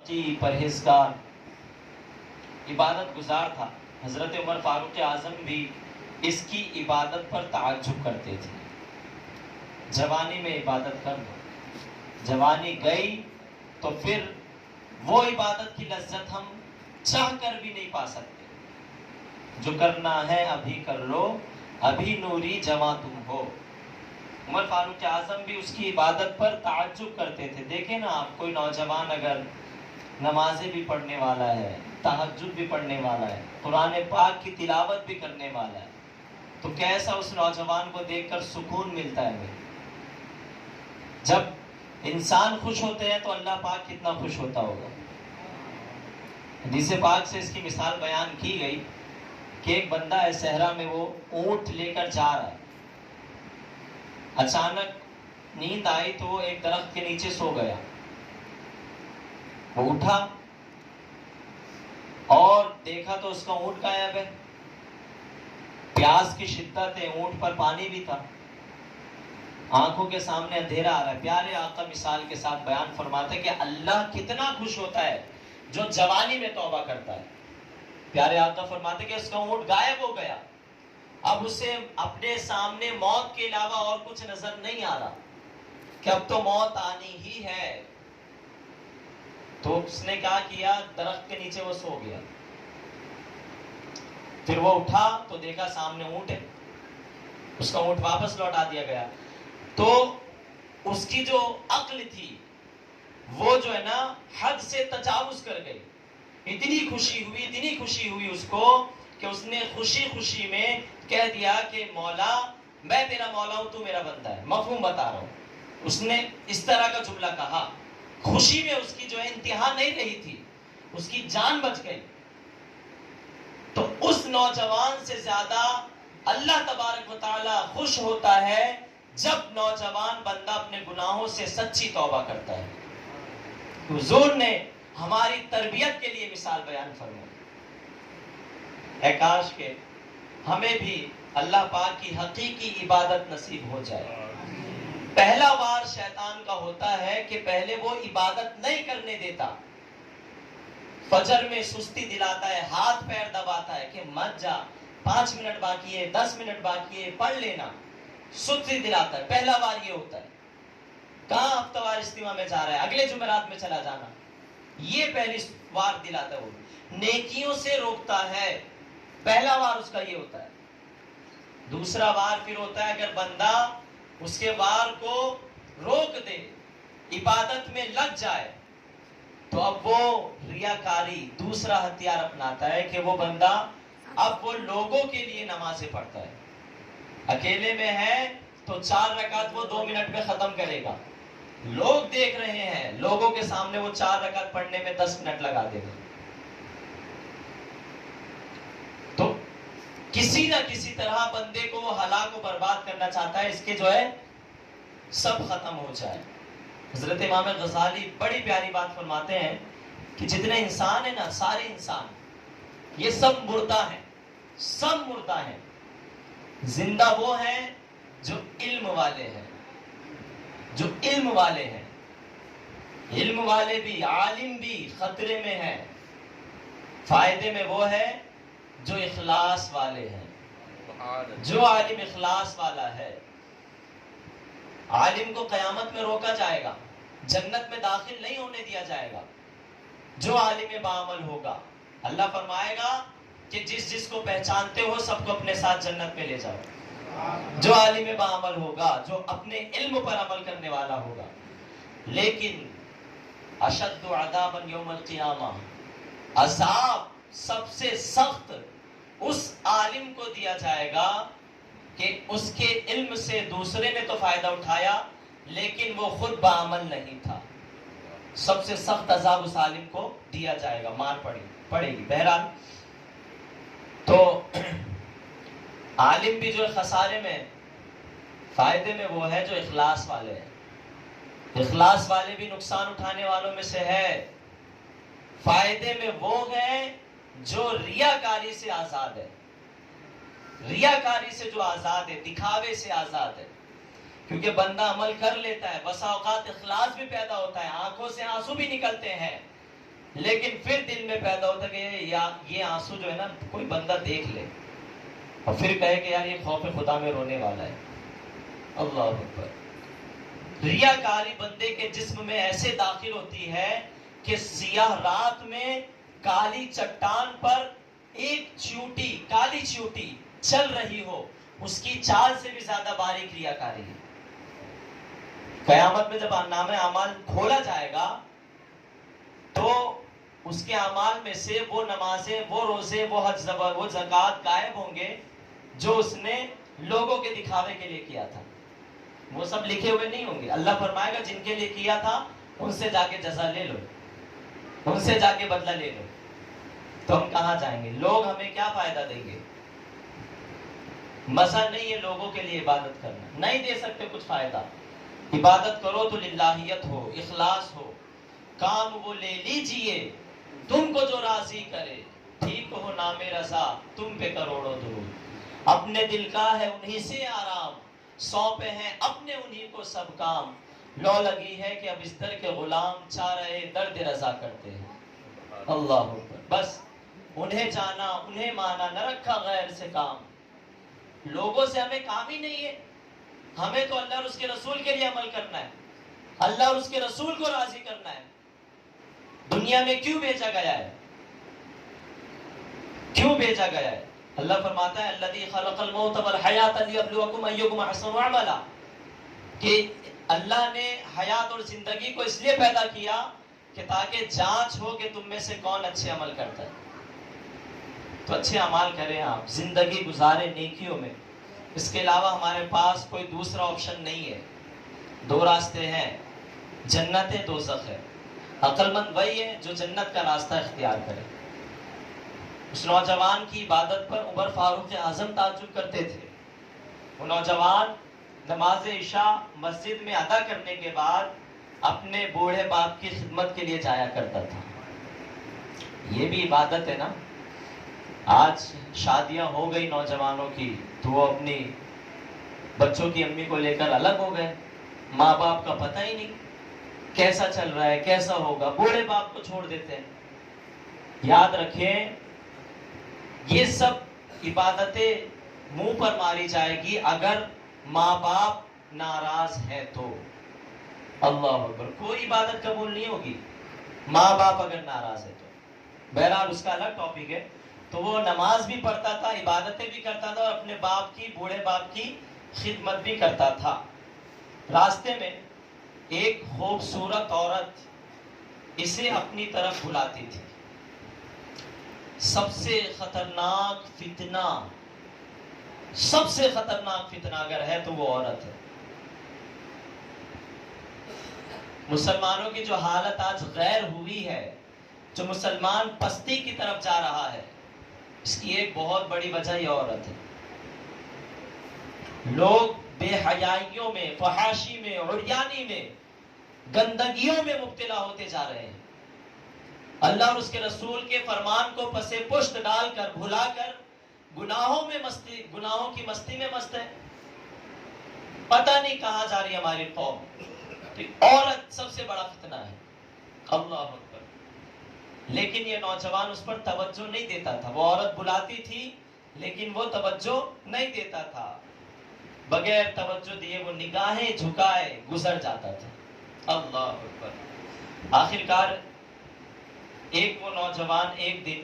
کی پرہیزگار عبادت گزار تھا. حضرت عمر فاروق اعظم بھی اس کی عبادت پر تعجب کرتے تھے. جوانی میں عبادت کر لو، جوانی گئی تو پھر وہ عبادت کی لذت ہم چاہ کر بھی نہیں پا سکتے. جو کرنا ہے ابھی کر لو، ابھی نوری جواں تم ہو. عمر فاروق اعظم بھی اس کی عبادت پر تعجب کرتے تھے. دیکھیں نا آپ، کوئی نوجوان اگر نمازیں بھی پڑھنے والا ہے، تہجد بھی پڑھنے والا ہے، قرآن پاک کی تلاوت بھی کرنے والا ہے، تو کیسا اس نوجوان کو دیکھ کر سکون ملتا ہے. جب انسان خوش ہوتے ہیں تو اللہ پاک کتنا خوش ہوتا ہوگا. حدیث پاک سے اس کی مثال بیان کی گئی کہ ایک بندہ ہے صحرا میں، وہ اونٹ لے کر جا رہا ہے. اچانک نیند آئی تو وہ ایک درخت کے نیچے سو گیا. وہ اٹھا اور دیکھا تو اس کا اونٹ غائب ہے. پیاس کی شدت ہے، اونٹ پر پانی بھی تھا، آنکھوں کے سامنے اندھیرا آ رہا ہے. پیارے آقا مثال کے ساتھ بیان فرماتے ہیں کہ اللہ کتنا خوش ہوتا ہے جو جوانی میں توبہ کرتا ہے. پیارے آقا فرماتے ہیں کہ اس کا اونٹ غائب ہو گیا. اب اسے اپنے سامنے موت کے علاوہ اور کچھ نظر نہیں آ رہا کہ اب تو موت آنی ہی ہے. تو اس نے کیا کیا، درخت کے نیچے وہ سو گیا. پھر وہ اٹھا تو دیکھا سامنے اونٹ ہے. اس کا اونٹ واپس لوٹا دیا گیا. تو اس کی جو عقل تھی وہ جو ہے نا حد سے تجاوز کر گئی. اتنی خوشی ہوئی اس کو کہ اس نے خوشی خوشی میں کہہ دیا کہ مولا میں تیرا مولا ہوں، تو میرا بندہ ہے. مفہوم بتا رہا ہوں. اس نے اس طرح کا جملہ کہا. خوشی میں اس کی جو ہے انتہا نہیں رہی تھی، اس کی جان بچ گئی. تو اس نوجوان سے زیادہ اللہ تبارک و تعالی خوش ہوتا ہے جب نوجوان بندہ اپنے گناہوں سے سچی توبہ کرتا ہے. حضور نے ہماری تربیت کے لیے مثال بیان فرمائی. اے کاش کہ ہمیں بھی اللہ پاک کی حقیقی عبادت نصیب ہو جائے. پہلا وار شیطان کا ہوتا ہے کہ پہلے وہ عبادت نہیں کرنے دیتا. فجر میں سستی دلاتا ہے، ہاتھ پیر دباتا ہے کہ مت جا، 5 منٹ باقی ہے، 10 منٹ باقی ہے، پڑھ لینا. سستی دلاتا ہے. پہلا وار یہ ہوتا ہے. کہاں ہفتہ وار اجتماع میں جا رہا ہے، اگلے جمعرات میں چلا جانا. یہ پہلی وار دلاتا ہے. وہ نیکیوں سے روکتا ہے. پہلا وار اس کا یہ ہوتا ہے. دوسرا وار پھر ہوتا ہے اگر بندہ اس کے وار کو روک دے، عبادت میں لگ جائے، تو اب وہ ریاکاری دوسرا ہتھیار اپناتا ہے کہ وہ بندہ اب وہ لوگوں کے لیے نمازیں پڑھتا ہے. اکیلے میں ہے تو 4 رکعت وہ 2 منٹ میں ختم کرے گا. لوگ دیکھ رہے ہیں، لوگوں کے سامنے وہ 4 رکعت پڑھنے میں 10 منٹ لگا دے گا. تو کسی نہ کسی طرح بندے کو وہ ہلاک و برباد کرنا چاہتا ہے، اس کے جو ہے سب ختم ہو جائے. حضرت امام غزالی بڑی پیاری بات فرماتے ہیں کہ جتنے انسان ہیں نا، سارے انسان یہ سب مردہ ہیں. سب مردہ ہیں. زندہ وہ ہیں جو علم والے ہیں، جو علم والے ہیں. علم والے بھی، عالم بھی خطرے میں ہیں. فائدے میں وہ ہے جو اخلاص والے ہیں. جو عالم اخلاص والا ہے، عالم کو قیامت میں روکا جائے گا، جنت میں داخل نہیں ہونے دیا جائے گا. جو عالم بعمل ہوگا، اللہ فرمائے گا کہ جس جس کو پہچانتے ہو سب کو اپنے ساتھ جنت میں لے جاؤ. جو عالم بعمل ہوگا، جو اپنے علم پر عمل کرنے والا ہوگا. لیکن اشد عذابا یوم القیامہ، عذاب سب سے سخت اس عالم کو دیا جائے گا کہ اس کے علم سے دوسرے نے تو فائدہ اٹھایا لیکن وہ خود بعمل نہیں تھا. سب سے سخت عذاب اس عالم کو دیا جائے گا، مار پڑے گی. بہرحال تو عالم بھی جو خسارے میں، فائدے میں وہ ہے جو اخلاص والے ہیں. اخلاص والے بھی نقصان اٹھانے والوں میں سے ہے. فائدے میں وہ ہیں جو ریاکاری سے آزاد ہے. ریاکاری سے جو آزاد ہے، دکھاوے سے آزاد ہے. کیونکہ بندہ عمل کر لیتا ہے، بسا اوقات اخلاص بھی پیدا ہوتا ہے، آنکھوں سے آنسو بھی نکلتے ہیں، لیکن پھر دل میں پیدا ہوتا کہ یہ آنسو جو ہے نا کوئی بندہ دیکھ لے اور پھر کہے کہ یار یہ خوف خدا میں رونے والا ہے. اللہ اکبر. ریاکاری بندے کے جسم میں ایسے داخل ہوتی ہے کہ سیاہ رات میں کالی چٹان پر ایک چیوٹی، کالی چیوٹی چل رہی ہو، اس کی چال سے بھی زیادہ باریک ریاکاری ہے. قیامت میں جب نامہ اعمال کھولا جائے گا تو اس کے اعمال میں سے وہ نمازیں، وہ روزے، وہ حج، وہ زکوٰۃ غائب ہوں گے جو اس نے لوگوں کے دکھاوے کے لیے کیا تھا. وہ سب لکھے ہوئے نہیں ہوں گے. اللہ فرمائے گا جن کے لیے کیا تھا ان سے جا کے جزا لے لو، ان سے جا کے بدلہ لے لو. تو ہم کہاں جائیں گے؟ لوگ ہمیں کیا فائدہ دیں گے؟ مزہ نہیں ہے لوگوں کے لیے عبادت کرنا، نہیں دے سکتے کچھ فائدہ. عبادت کرو تو للہیت ہو، اخلاص ہو، کام وہ لے لیجئے تم کو جو راضی کرے، ٹھیک ہو نام رضا تم پہ کروڑوں درود. اپنے دل کا ہے انہی سے آرام، سونپے ہیں اپنے انہی کو سب کام. لو لگی ہے کہ اب بستر کے غلام چاہ رہے درد رضا کرتے ہیں. اللہ اکبر. بس انہیں جانا انہیں مانا، نہ رکھا غیر سے کام. لوگوں سے ہمیں کام ہی نہیں ہے. ہمیں تو اللہ اور اس کے رسول کے لیے عمل کرنا ہے، اللہ اور اس کے رسول کو راضی کرنا ہے. دنیا میں کیوں بھیجا گیا ہے؟ کیوں بھیجا گیا ہے؟ اللہ فرماتا ہے الذی خلق الموت والحیات لیبلوکم ایکم احسن عملا، کہ اللہ نے حیات اور زندگی کو اس لیے پیدا کیا کہ تاکہ جانچ ہو کہ تم میں سے کون اچھے عمل کرتا ہے. تو اچھے اعمال کریں، آپ زندگی گزارے نیکیوں میں. اس کے علاوہ ہمارے پاس کوئی دوسرا آپشن نہیں ہے. دو راستے ہیں، جنت ہے، دوزخ ہے. عقل مند وہی ہے جو جنت کا راستہ اختیار کرے. اس نوجوان کی عبادت پر عمر فاروق اعظم تعجب کرتے تھے. وہ نوجوان نماز عشاء مسجد میں ادا کرنے کے بعد اپنے بوڑھے باپ کی خدمت کے لیے جایا کرتا تھا. یہ بھی عبادت ہے نا. آج شادیاں ہو گئی نوجوانوں کی تو وہ اپنی بچوں کی امی کو لے کر الگ ہو گئے. ماں باپ کا پتہ ہی نہیں کیسا چل رہا ہے، کیسا ہوگا. بوڑھے باپ کو چھوڑ دیتے ہیں. یاد رکھیں یہ سب عبادتیں منہ پر ماری جائے گی اگر ماں باپ ناراض ہے تو. اللہ اکبر. کوئی عبادت قبول نہیں ہوگی ماں باپ اگر ناراض ہے تو. بہرحال اس کا الگ ٹاپک ہے. تو وہ نماز بھی پڑھتا تھا، عبادتیں بھی کرتا تھا اور اپنے باپ کی، بوڑھے باپ کی خدمت بھی کرتا تھا. راستے میں ایک خوبصورت عورت اسے اپنی طرف بلاتی تھی. سب سے خطرناک فتنہ، سب سے خطرناک فتنہ اگر ہے تو وہ عورت ہے. مسلمانوں کی جو حالت آج غیر ہوئی ہے، جو مسلمان پستی کی طرف جا رہا ہے، اس کی ایک بہت بڑی وجہ یہ عورت ہے. لوگ بے حیائیوں میں، فحاشی میں، عریانی میں، گندگیوں میں مبتلا ہوتے جا رہے ہیں. اللہ اور اس کے رسول کے فرمان کو پسے پشت ڈال کر، بھلا کر گناہوں کی مستی میں مست ہے. پتہ نہیں کہاں جا رہی ہماری قوم. عورت سب سے بڑا فتنہ ہے. اللہ اکبر. لیکن یہ نوجوان اس پر توجہ نہیں دیتا تھا. وہ عورت بلاتی تھی لیکن وہ توجہ نہیں دیتا تھا. بغیر توجہ دیے وہ نگاہیں جھکائے گزر جاتا تھا. اللہ اکبر. آخرکار ایک دن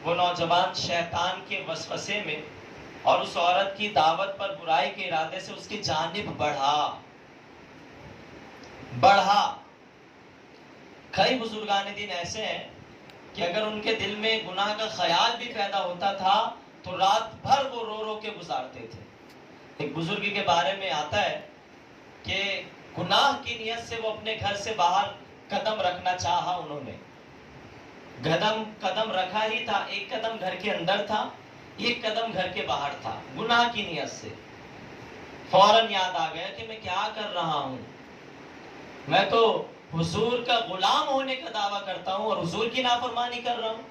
وہ نوجوان شیطان کے وسوسے میں اور اس عورت کی دعوت پر برائی کے ارادے سے اس کی جانب بڑھا. کئی بزرگان دین ایسے ہیں کہ اگر ان کے دل میں گناہ کا خیال بھی پیدا ہوتا تھا تو رات بھر وہ رو رو کے گزارتے تھے. ایک بزرگ کے بارے میں آتا ہے کہ گناہ کی نیت سے وہ اپنے گھر سے باہر قدم رکھنا چاہا. انہوں نے قدم رکھا ہی تھا. ایک قدم گھر کے اندر تھا، ایک قدم گھر کے باہر تھا. گناہ کی نیت سے فوراً یاد آ گیا کہ میں کیا کر رہا ہوں. میں تو حضور کا غلام ہونے کا دعویٰ کرتا ہوں اور حضور کی نافرمانی کر رہا ہوں.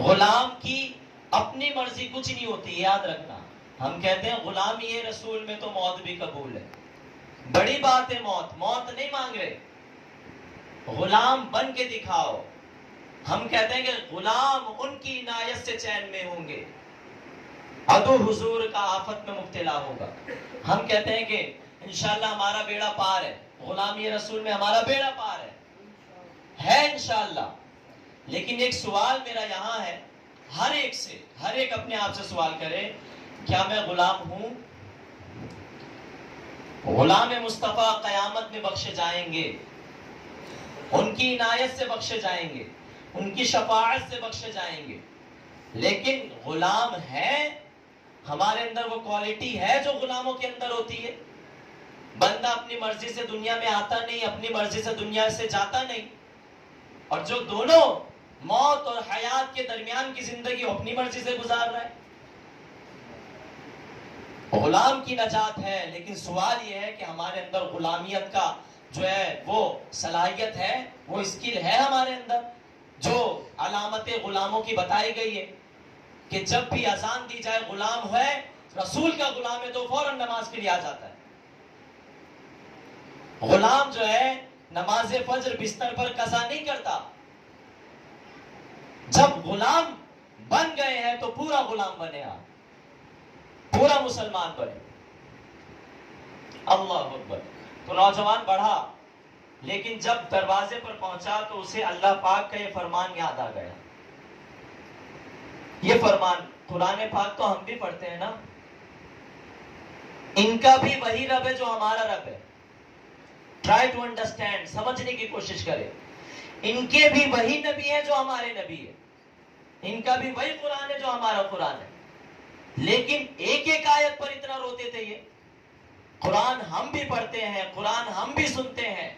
غلام کی اپنی مرضی کچھ نہیں ہوتی، یاد رکھنا. ہم کہتے ہیں غلامی رسول میں تو موت بھی قبول ہے. بڑی بات ہے موت نہیں مانگ رہے. غلام بن کے دکھاؤ. ہم کہتے ہیں کہ غلام ان کی عنایت سے چین میں ہوں گے، عدو حضور کا آفت میں مبتلا ہوگا. ہم کہتے ہیں کہ انشاءاللہ ہمارا بیڑا پار ہے، غلامی رسول میں ہمارا بیڑا پار ہے انشاءاللہ. لیکن ایک سوال میرا یہاں ہے، ہر ایک سے، ہر ایک اپنے آپ سے سوال کرے، کیا میں غلام ہوں؟ غلام مصطفیٰ قیامت میں بخشے جائیں گے، ان کی عنایت سے بخشے جائیں گے، ان کی شفاعت سے بخشے جائیں گے. لیکن غلام ہے، ہمارے اندر وہ کوالٹی ہے جو غلاموں کے اندر ہوتی ہے. بندہ اپنی مرضی سے دنیا میں آتا نہیں، اپنی مرضی سے دنیا سے جاتا نہیں، اور جو دونوں موت اور حیات کے درمیان کی زندگی وہ اپنی مرضی سے گزار رہا ہے. غلام کی نجات ہے، لیکن سوال یہ ہے کہ ہمارے اندر غلامیت کا جو ہے وہ صلاحیت ہے، وہ اسکل ہے ہمارے اندر، جو علامت غلاموں کی بتائی گئی ہے کہ جب بھی اذان دی جائے غلام ہے، رسول کا غلام ہے تو فوراً نماز کے لیے آ جاتا ہے. غلام جو ہے نماز فجر بستر پر قضا نہیں کرتا. جب غلام بن گئے ہیں تو پورا غلام بنے، آپ پورا مسلمان بنے. اللہ اکبر. تو نوجوان بڑھا، لیکن جب دروازے پر پہنچا تو اسے اللہ پاک کا یہ فرمان یاد آ گیا. یہ فرمان قرآن پاک تو ہم بھی پڑھتے ہیں نا، ان کا بھی وہی رب ہے جو ہمارا رب ہے. ٹرائی ٹو انڈرسٹینڈ، سمجھنے کی کوشش کرے. ان کے بھی وہی نبی ہے جو ہمارے نبی ہے، ان کا بھی وہی قرآن ہے جو ہمارا قرآن ہے. لیکن ایک ایک آیت پر اتنا روتے تھے. یہ قرآن ہم بھی پڑھتے ہیں، قرآن ہم بھی سنتے ہیں،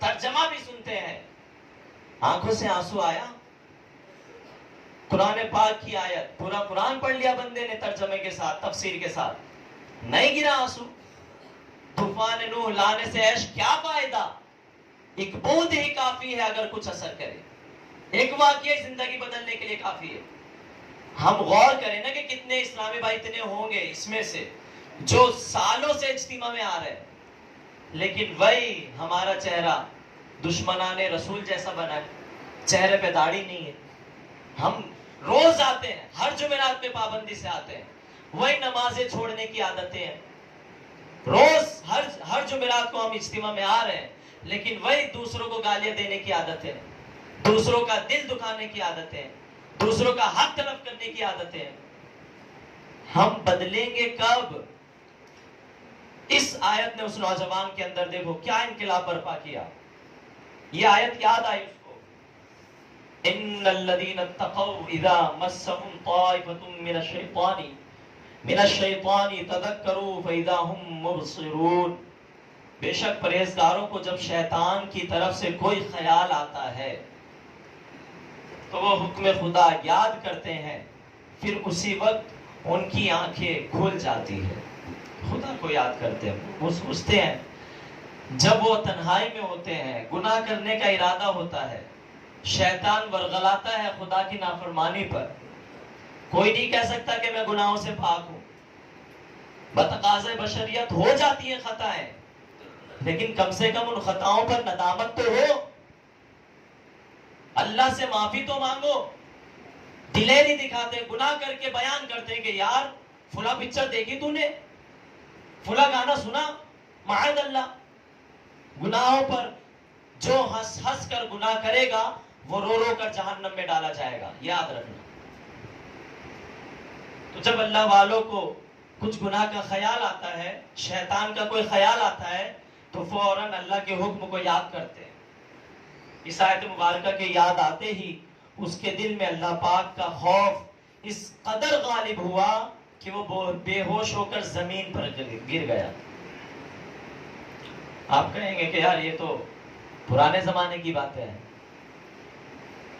ترجمہ بھی سنتے ہیں. آنکھوں سے آنسو آیا. قرآن پاک کی آیت، پورا قرآن پڑھ لیا بندے نے ترجمے کے ساتھ، تفسیر کے ساتھ، نہیں گرا آنسو. طوفان نوح لانے سے عیش کیا فائدہ؟ ایک بوند ہی کافی ہے اگر کچھ اثر کرے. ایک واقعہ زندگی بدلنے کے لیے کافی ہے. ہم غور کریں نا کہ کتنے اسلامی بھائی اتنے ہوں گے اس میں سے جو سالوں سے اجتماع میں آ رہے ہیں، لیکن وہی ہمارا چہرہ دشمنان رسول جیسا بنا ہے. چہرے پہ داڑھی نہیں ہے. ہم روز آتے ہیں، ہر جمعرات پہ پابندی سے آتے ہیں، وہی نمازیں چھوڑنے کی عادتیں ہیں. روز ہر جمعرات کو ہم اجتماع میں آ رہے ہیں، لیکن وہی دوسروں کو گالیاں دینے کی عادتیں ہیں، دوسروں کا دل دکھانے کی عادتیں ہیں، دوسروں کا حق طلب کرنے کی عادتیں ہیں. ہم بدلیں گے کب؟ اس آیت نے اس نوجوان کے اندر دیکھو کیا انقلاب برپا کیا. یہ آیت یاد آئی اس کو، ان الذين اتقوا اذا مسهم طائفة من الشیطان تذکروا فاذا هم مبصرون. بے شک پرہیزگاروں کو جب شیطان کی طرف سے کوئی خیال آتا ہے تو وہ حکم خدا یاد کرتے ہیں، پھر اسی وقت ان کی آنکھیں کھل جاتی ہے. خدا کو یاد کرتے ہیں، وہ سوچتے ہیں جب وہ تنہائی میں ہوتے ہیں، گناہ کرنے کا ارادہ ہوتا ہے، شیطان ورغلاتا ہے خدا کی نافرمانی پر. کوئی نہیں کہہ سکتا کہ میں گناہوں سے پاک ہوں، بتقاضۂ بشریت ہو جاتی ہیں خطائیں، لیکن کم سے کم ان خطاؤں پر ندامت تو ہو، اللہ سے معافی تو مانگو. دلے نہیں دکھاتے، گناہ کر کے بیان کرتے ہیں کہ یار فلاں پکچر دیکھی تو نے، فلاں گانا سنا، معاذ اللہ. گناہوں پر جو ہنس ہنس کر گناہ کرے گا وہ رو رو کر جہنم میں ڈالا جائے گا، یاد رکھنا. تو جب اللہ والوں کو کچھ گناہ کا خیال آتا ہے، شیطان کا کوئی خیال آتا ہے، تو فوراً اللہ کے حکم کو یاد کرتے ہیں. اس آیت مبارکہ کے یاد آتے ہی اس کے دل میں اللہ پاک کا خوف اس قدر غالب ہوا کہ وہ بے ہوش ہو کر زمین پر گر گیا. آپ کہیں گے کہ یار یہ تو پرانے زمانے کی باتیں ہیں.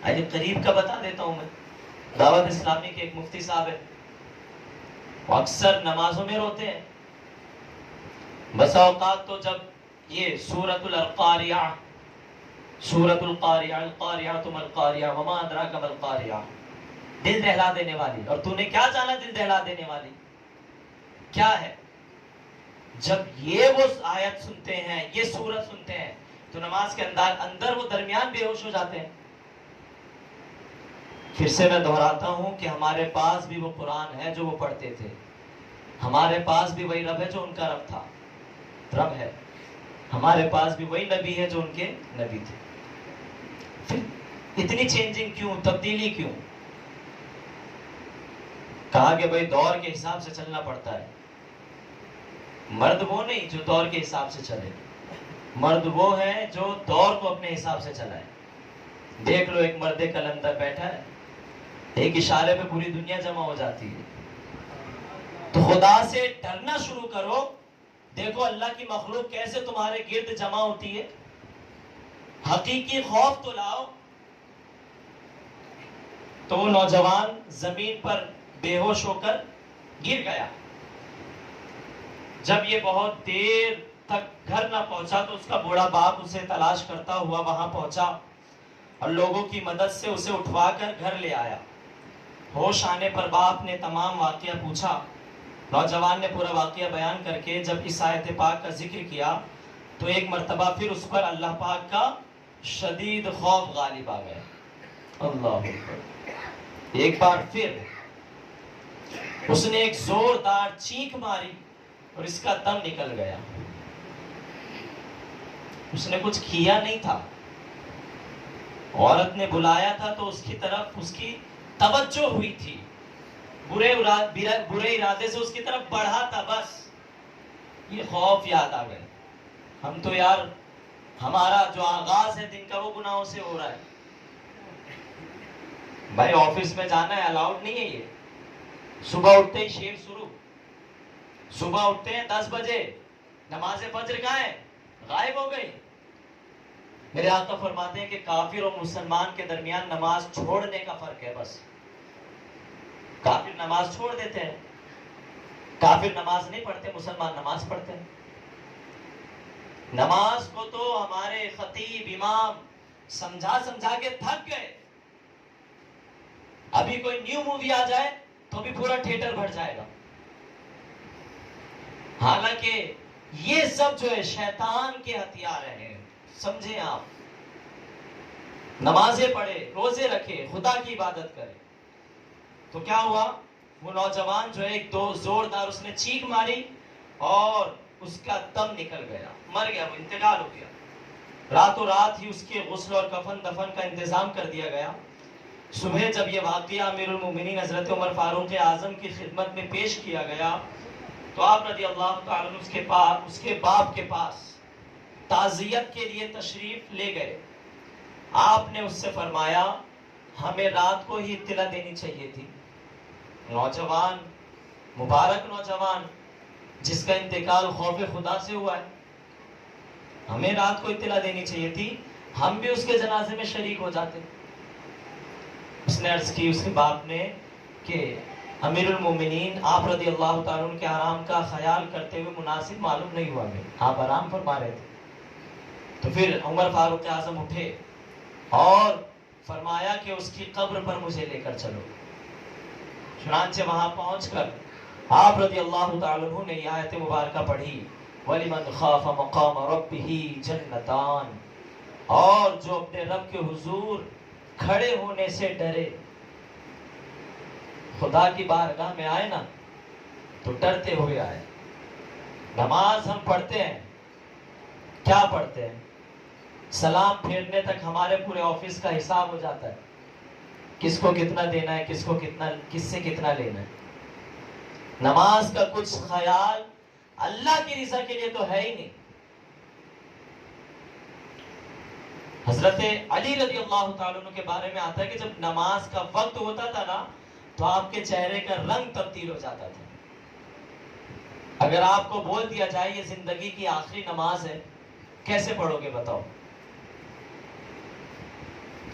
آج قریب کا بتا دیتا ہوں. میں دعوت اسلامی کے ایک مفتی صاحب ہے، وہ اکثر نمازوں میں روتے ہیں. بسا اوقات تو جب یہ سورۃ القاریعہ، سورۃ القاریعہ، القاریعۃ ما القاریعہ وما ادراک ما القاریعہ، دل دہلا دینے والی. اور تو نے کیا جانا دل دہلا دینے والی کیا ہے؟ جب یہ وہ آیت سنتے ہیں، یہ سورت سنتے ہیں، تو نماز کے اندر وہ درمیان بے ہوش ہو جاتے ہیں۔ پھر سے میں دہراتا ہوں کہ ہمارے پاس بھی وہ قرآن ہے جو وہ پڑھتے تھے، ہمارے پاس بھی وہی رب ہے جو ان کا رب تھا، رب ہے، ہمارے پاس بھی وہی نبی ہے جو ان کے نبی تھے۔ پھر اتنی چینجنگ کیوں، تبدیلی کیوں؟ کہا کہ بھائی دور کے حساب سے چلنا پڑتا ہے۔ مرد وہ نہیں جو دور کے حساب سے چلے، مرد وہ ہے جو دور کو اپنے حساب سے چلائے۔ دیکھ لو ایک مرد کلندر بیٹھا ہے، ایک اشارے پہ پوری دنیا جمع ہو جاتی ہے۔ تو خدا سے ڈرنا شروع کرو، دیکھو اللہ کی مخلوق کیسے تمہارے گرد جمع ہوتی ہے، حقیقی خوف تو لاؤ۔ تو وہ نوجوان زمین پر بے ہوش ہو کر گر گیا۔ جب یہ بہت دیر تک گھر نہ پہنچا تو اس کا بوڑھا باپ اسے تلاش کرتا ہوا وہاں پہنچا اور لوگوں کی مدد سے اسے اٹھوا کر گھر لے آیا۔ ہوش آنے پر باپ نے تمام واقعہ پوچھا۔ نوجوان نے پورا واقعہ بیان کر کے جب اس آیت پاک کا ذکر کیا تو ایک مرتبہ پھر اس پر اللہ پاک کا شدید خوف غالب آ گیا۔ اللہ اکبر۔ ایک بار پھر اس نے ایک زوردار چیخ ماری اور اس کا دم نکل گیا۔ اس نے کچھ کیا نہیں تھا، عورت نے بلایا تھا تو اس کی طرف اس کی توجہ ہوئی تھی، برے ارادے سے اس کی طرف بڑھا تھا، بس یہ خوف یاد آ گئے۔ ہم تو یار ہمارا جو آغاز ہے دن کا وہ گناہوں سے ہو رہا ہے۔ بھائی آفس میں جانا ہے، الاؤڈ نہیں ہے یہ۔ صبح اٹھتے ہی شیر شروع، صبح اٹھتے ہیں 10 بجے، نماز فجر کہاں ہے؟ غائب ہو گئی۔ میرے آقا فرماتے ہیں کہ کافر اور مسلمان کے درمیان نماز چھوڑنے کا فرق ہے بس۔ کافر نماز چھوڑ دیتے ہیں، کافر نماز نہیں پڑھتے، مسلمان نماز پڑھتے ہیں۔ نماز کو تو ہمارے خطیب امام سمجھا کے تھک گئے۔ ابھی کوئی نیو مووی آ جائے تو بھی پورا تھیٹر بھر جائے گا۔ حالانکہ یہ سب جو ہے شیطان کے ہتھیار ہیں، سمجھیں آپ۔ نمازیں پڑھے، روزے رکھے، خدا کی عبادت کرے۔ تو کیا ہوا؟ وہ نوجوان جو ہے ایک دو زوردار اس نے چیخ ماری اور اس کا دم نکل گیا، مر گیا، وہ انتقال ہو گیا۔ راتوں رات ہی اس کے غسل اور کفن دفن کا انتظام کر دیا گیا۔ صبح جب یہ واقعہ امیر المومنین حضرت عمر فاروق اعظم کی خدمت میں پیش کیا گیا تو آپ رضی اللہ تعالیٰ عنہ اس کے باپ کے پاس تعزیت کے لیے تشریف لے گئے۔ آپ نے اس سے فرمایا ہمیں رات کو ہی اطلاع دینی چاہیے تھی۔ نوجوان، مبارک نوجوان جس کا انتقال خوف خدا سے ہوا ہے، ہمیں رات کو اطلاع دینی چاہیے تھی، ہم بھی اس کے جنازے میں شریک ہو جاتے۔ اس نے عرض کی اس کے باپ نے کہ امیر المومنین آپ رضی اللہ تعالیٰ عنہ کے آرام کا خیال کرتے ہوئے مناسب معلوم نہیں ہوا ہمیں، آپ آرام فرما رہے تھے۔ تو پھر عمر فاروق اعظم اٹھے اور فرمایا کہ اس کی قبر پر مجھے لے کر چلو۔ چنانچہ وہاں پہنچ کر آپ رضی اللہ تعالیٰ عنہ نے یہ آیت مبارکہ پڑھی، وَلِمَنْ خَافَ مَقَامَ رَبِّهِ جَنَّتَانِ، اور جو اپنے رب کے حضور کھڑے ہونے سے ڈرے، خدا کی بارگاہ میں آئے نا تو ڈرتے ہوئے آئے۔ نماز ہم پڑھتے ہیں، کیا پڑھتے ہیں؟ سلام پھیرنے تک ہمارے پورے آفس کا حساب ہو جاتا ہے، کس کو کتنا دینا ہے، کس سے کتنا لینا ہے۔ نماز کا کچھ خیال اللہ کی رضا کے لیے تو ہے ہی نہیں۔ حضرت علی رضی اللہ تعالیٰ عنہ کے بارے میں آتا ہے کہ جب نماز کا وقت ہوتا تھا نا تو آپ کے چہرے کا رنگ تبدیل ہو جاتا تھا۔ اگر آپ کو بول دیا جائے یہ زندگی کی آخری نماز ہے، کیسے پڑھو گے بتاؤ؟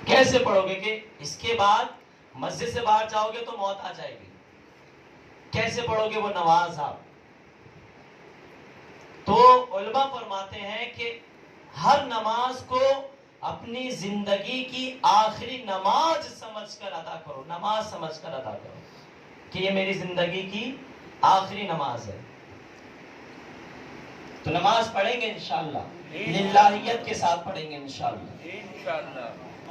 کیسے پڑھو گے کہ اس کے بعد مسجد سے باہر جاؤ گے تو موت آ جائے گی؟ کیسے پڑھو گے وہ نماز آپ؟ تو علماء فرماتے ہیں کہ ہر نماز کو اپنی زندگی کی آخری نماز سمجھ کر ادا کرو، نماز سمجھ کر ادا کرو کہ یہ میری زندگی کی آخری نماز ہے۔ تو نماز پڑھیں گے انشاءاللہ۔ للہیت کے ساتھ پڑھیں گے انشاءاللہ. انشاءاللہ.